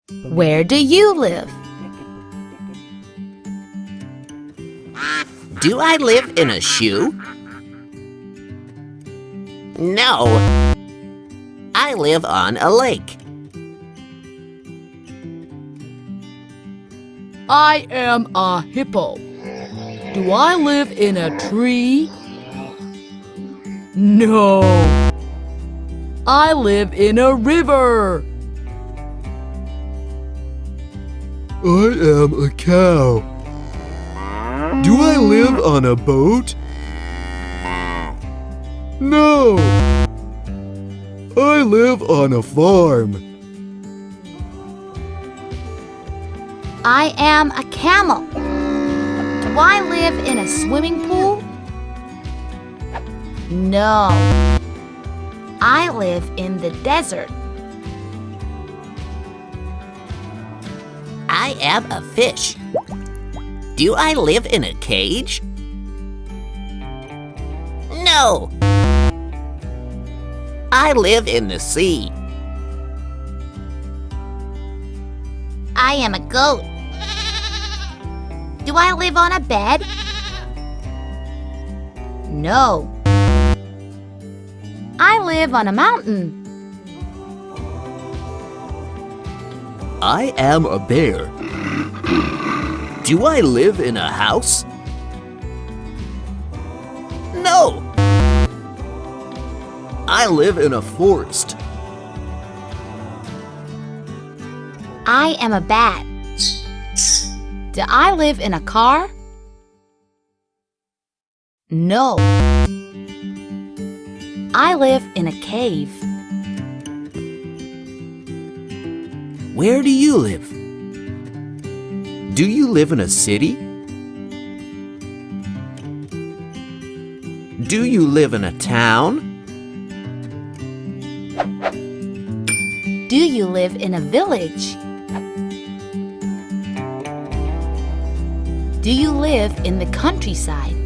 Where do you live? Do I live in a shoe? No. I live on a lake. I am a hippo. Do I live in a tree? No. I live in a river. I am a cow. Do I live on a boat? No. I live on a farm. I am a camel. Do I live in a swimming pool? No. I live in the desert. I am a fish. Do I live in a cage? No. I live in the sea. I am a goat. Do I live on a bed? No. I live on a mountain. I am a bear. Do I live in a house? No. I live in a forest. I am a bat. Do I live in a car? No. I live in a cave. Where do you live? Do you live in a city? Do you live in a town? Do you live in a village? Do you live in the countryside?